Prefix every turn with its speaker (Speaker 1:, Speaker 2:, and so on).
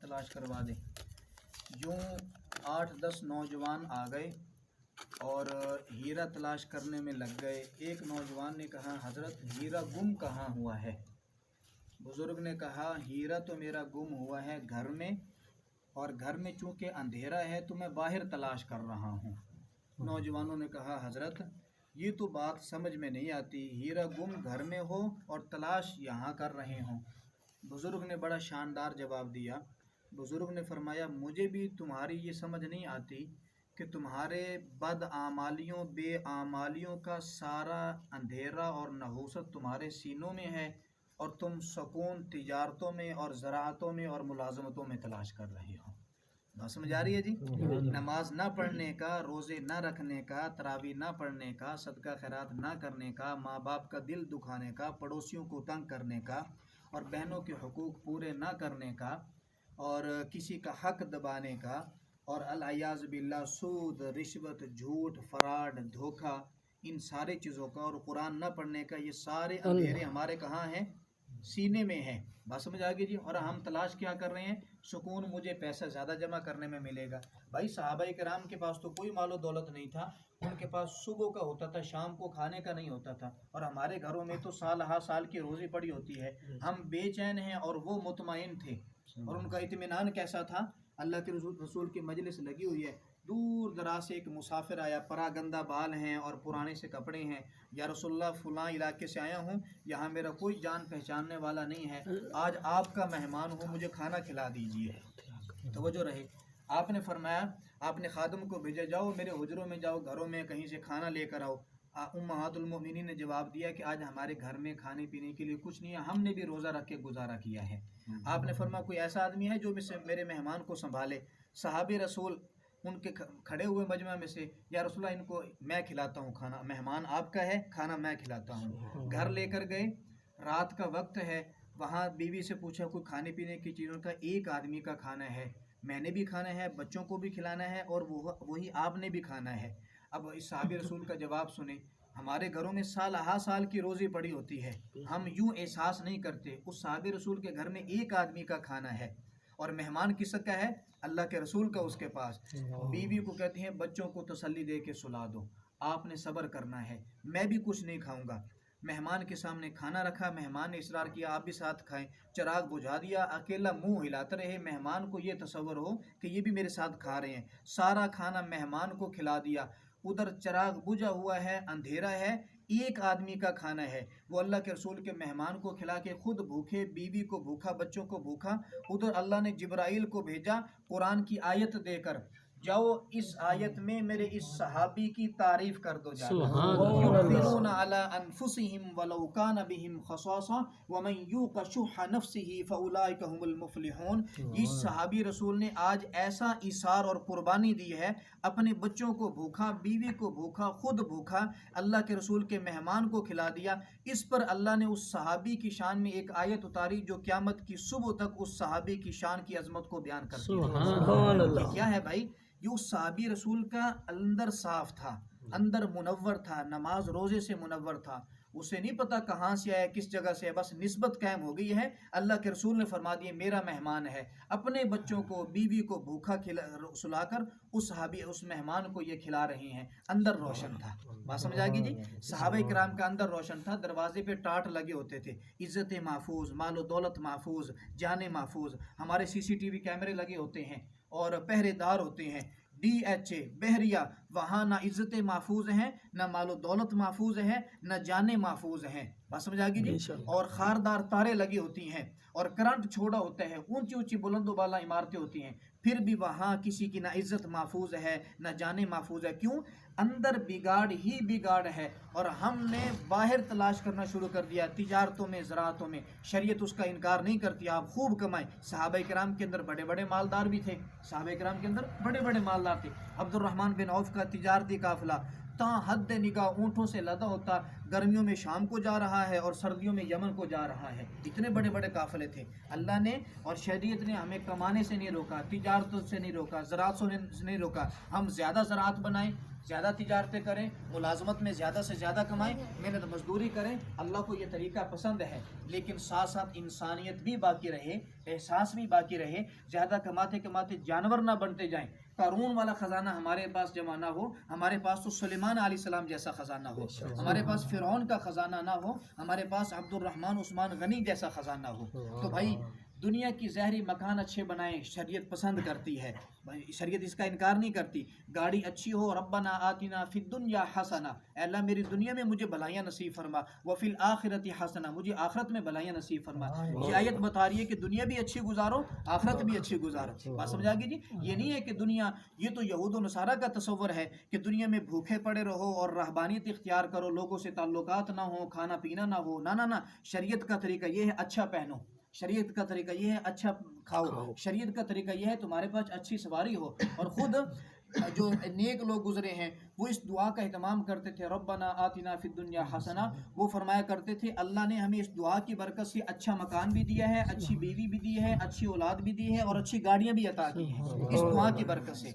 Speaker 1: तलाश करवा दे। यूँ 8-10 नौजवान आ गए और हीरा तलाश करने में लग गए। एक नौजवान ने कहा, हज़रत हीरा गुम कहाँ हुआ है? बुज़ुर्ग ने कहा, हीरा तो मेरा गुम हुआ है घर में, और घर में चूँकि अंधेरा है तो मैं बाहर तलाश कर रहा हूँ। नौजवानों ने कहा, हज़रत ये तो बात समझ में नहीं आती, हीरा गुम घर में हो और तलाश यहाँ कर रहे हों। बुज़ुर्ग ने बड़ा शानदार जवाब दिया। बुज़ुर्ग ने फरमाया, मुझे भी तुम्हारी ये समझ नहीं आती कि तुम्हारे बदआमालियों बेआमालियों का सारा अंधेरा और नहूसत तुम्हारे सीनों में है, और तुम सुकून तिजारतों में और ज़राअतों में और मुलाजमतों में तलाश कर रहे हो। बात समझ आ रही है जी? नमाज ना पढ़ने का, रोज़े ना रखने का, तरावी ना पढ़ने का, सदका खैरात ना करने का, माँ बाप का दिल दुखाने का, पड़ोसियों को तंग करने का, और बहनों के हुकूक पूरे ना करने का, और किसी का हक दबाने का, और अल-अयाज़ बिल्लाह सूद, रिश्वत, झूठ, फराड, धोखा, इन सारे चीज़ों का, और कुरान ना पढ़ने का, ये सारे अंधेरे हमारे कहाँ हैं? सीने में है। बात समझ आ गई जी? और हम तलाश क्या कर रहे हैं? सुकून मुझे पैसा ज़्यादा जमा करने में मिलेगा। भाई सहाबाए किराम के पास तो कोई मालो दौलत नहीं था, उनके पास सुबह का होता था, शाम को खाने का नहीं होता था, और हमारे घरों में तो साल हर साल की रोज़ी पड़ी होती है। हम बेचैन हैं और वो मुतमईन थे। और उनका इत्मीनान कैसा था? अल्लाह के रसूल की मजलिस लगी हुई है, दूर दराज से एक मुसाफिर आया, परागंदा बाल हैं और पुराने से कपड़े हैं। या रसूलुल्लाह फ़लाँ इलाके से आया हूँ, यहाँ मेरा कोई जान पहचानने वाला नहीं है, आज आपका मेहमान हूँ, मुझे खाना खिला दीजिए। तवज्जो रहे। आपने फरमाया, आपने खादम को भेजा, जाओ मेरे हुजरों में जाओ, घरों में कहीं से खाना लेकर आओ। उम्महातुल मोमिनीन ने जवाब दिया कि आज हमारे घर में खाने पीने के लिए कुछ नहीं है, हमने भी रोज़ा रख के गुजारा किया है। आपने फरमाया, कोई ऐसा आदमी है जो मेरे मेहमान को संभाले? सहाबी रसूल उनके खड़े हुए मजमा में से, या रसूलल्लाह इनको मैं खिलाता हूँ खाना, मेहमान आपका है, खाना मैं खिलाता हूँ। घर लेकर गए, रात का वक्त है, वहाँ बीवी से पूछा कोई खाने पीने की चीज़ों का? एक आदमी का खाना है, मैंने भी खाना है, बच्चों को भी खिलाना है, और वही आपने भी खाना है। अब इस सहाबी रसूल का जवाब सुने, हमारे घरों में साल हा साल की रोज़ी पड़ी होती है, हम यूँ एहसास नहीं करते। उस सहाबी रसूल के घर में एक आदमी का खाना है, और मेहमान किसका है? अल्लाह के रसूल का उसके पास। बीवी को कहती हैं, बच्चों को तसल्ली दे के सुला दो, आपने सब्र करना है, मैं भी कुछ नहीं खाऊंगा। मेहमान के सामने खाना रखा, मेहमान ने इसरार किया आप भी साथ खाएं, चिराग बुझा दिया, अकेला मुंह हिलाते रहे, मेहमान को ये तसव्वुर हो कि ये भी मेरे साथ खा रहे हैं। सारा खाना मेहमान को खिला दिया, उधर चिराग बुझा हुआ है, अंधेरा है, एक आदमी का खाना है, वो अल्लाह के रसूल के मेहमान को खिला के खुद भूखे, बीवी को भूखा, बच्चों को भूखा। उधर अल्लाह ने जिब्राइल को भेजा कुरान की आयत देकर, जाओ इस आयत में मेरे इस सहाबी की तारीफ कर दो, युथिरूना अला अनफुसिहिम वलौ कान बिहिम खसासा वमन यूक़ शुह्ह नफ्सिही फउलाइका हुमुल मुफ़लिहून। इस सहाबी रसूल ने आज ऐसा इसार और कुर्बानी दी है, अपने बच्चों को भूखा, बीवी को भूखा, खुद भूखा, अल्लाह के रसूल के मेहमान को खिला दिया। इस पर अल्लाह ने उस सहाबी की शान में एक आयत उतारी जो क़यामत की सुबह तक उस सहाबी की शान की अजमत को बयान करती है। क्या है भाई? ये उस सहाबी रसूल का अंदर साफ था, अंदर मुनव्वर था, नमाज रोज़े से मुनव्वर था, उसे नहीं पता कहाँ से आया, किस जगह से है, बस निस्बत कायम हो गई है। अल्लाह के रसूल ने फरमा दिया मेरा मेहमान है, अपने बच्चों को, बीवी को भूखा सुलाकर उस सहाबी, उस मेहमान को ये खिला रहे हैं। अंदर रोशन था। बात समझ आ गई जी? सहाबा किराम का अंदर रोशन था, दरवाजे पे टाट लगे होते थे, इज़्ज़त महफूज, मालो दौलत महफूज, जाने महफूज। हमारे CCTV कैमरे लगे होते हैं और पहरेदार होते हैं, DHA बहरिया, वहाँ ना इज़्ज़त महफूज हैं, ना मालो दौलत महफूज है, ना जाने महफूज हैं। बात समझ आ गई जी? और खारदार तारे लगी होती हैं, और करंट छोड़ा होता है, ऊंची ऊंची बुलंदो बाला इमारतें होती हैं, फिर भी वहाँ किसी की ना इज़्ज़त महफूज है, ना जाने महफूज है। क्यों? अंदर बिगाड़ ही बिगाड़ है, और हमने बाहर तलाश करना शुरू कर दिया, तिजारतों में, ज़राअतों में। शरीयत उसका इनकार नहीं करती, आप खूब कमाएं। सहाबा किराम के अंदर बड़े बड़े मालदार भी थे, सहाबा किराम के अंदर बड़े बड़े मालदार थे। अब्दुर्रहमान बिन औफ का तिजारती काफिला ता हद निगाह ऊँटों से लदा होता, गर्मियों में शाम को जा रहा है और सर्दियों में यमन को जा रहा है। इतने बड़े बड़े काफिले थे। अल्लाह ने और शरीयत ने हमें कमाने से नहीं रोका, तिजारतों से नहीं रोका, ज़राअत से नहीं रोका। हम ज़्यादा ज़राअत बनाएं, ज़्यादा तिजारतें करें, मुलाजमत में ज़्यादा से ज़्यादा कमाएं, मेहनत मजदूरी करें। अल्लाह को ये तरीका पसंद है, लेकिन साथ साथ इंसानियत भी बाकी रहे, एहसास भी बाकी रहे। ज़्यादा कमाते कमाते जानवर ना बनते जाएं। कारून वाला ख़जाना हमारे पास जमा ना हो, हमारे पास तो सुलेमान अलैहिस्सलाम जैसा ख़जाना हो, हमारे पास फ़िरौन का ख़जाना ना हो, हमारे पास अब्दुर्रहमान उस्मान गनी जैसा ख़जाना हो। तो भाई दुनिया की ज़हरी मकान अच्छे बनाएं, शरीयत पसंद करती है भाई, शरीयत इसका इनकार नहीं करती। गाड़ी अच्छी हो, रब्बना आतिना फिद दुनिया हसना, अल्लाह मेरी दुनिया में मुझे भलाइयाँ नसीब फरमा, व फिल आखिरती हसना, मुझे आखिरत में भलाइयाँ नसीब फरमा। ये आयत बता रही है कि दुनिया भी अच्छी गुजारो, आखिरत भी अच्छी गुजारो। बात समझ आ गई जी? ये नहीं है कि दुनिया, ये तो यहूद व नसारा का तसव्वुर है कि दुनिया में भूखे पड़े रहो और रहबानियत इख्तियार करो, लोगों से ताल्लुकात ना हो, खाना पीना ना हो। ना ना ना, शरीयत का तरीका ये है अच्छा पहनो, शरीयत का तरीका ये है अच्छा खाओ, शरीयत का तरीका ये है तुम्हारे पास अच्छी सवारी हो। और ख़ुद जो नेक लोग गुजरे हैं वो इस दुआ का एहतमाम करते थे, रब्बना आतिना फिद दुनिया हसना। वो फरमाया करते थे अल्लाह ने हमें इस दुआ की बरकत से अच्छा मकान भी दिया है, अच्छी बीवी भी दी है, अच्छी औलाद भी दी है और अच्छी गाड़ियाँ भी अता की हैं इस दुआ की बरकत से।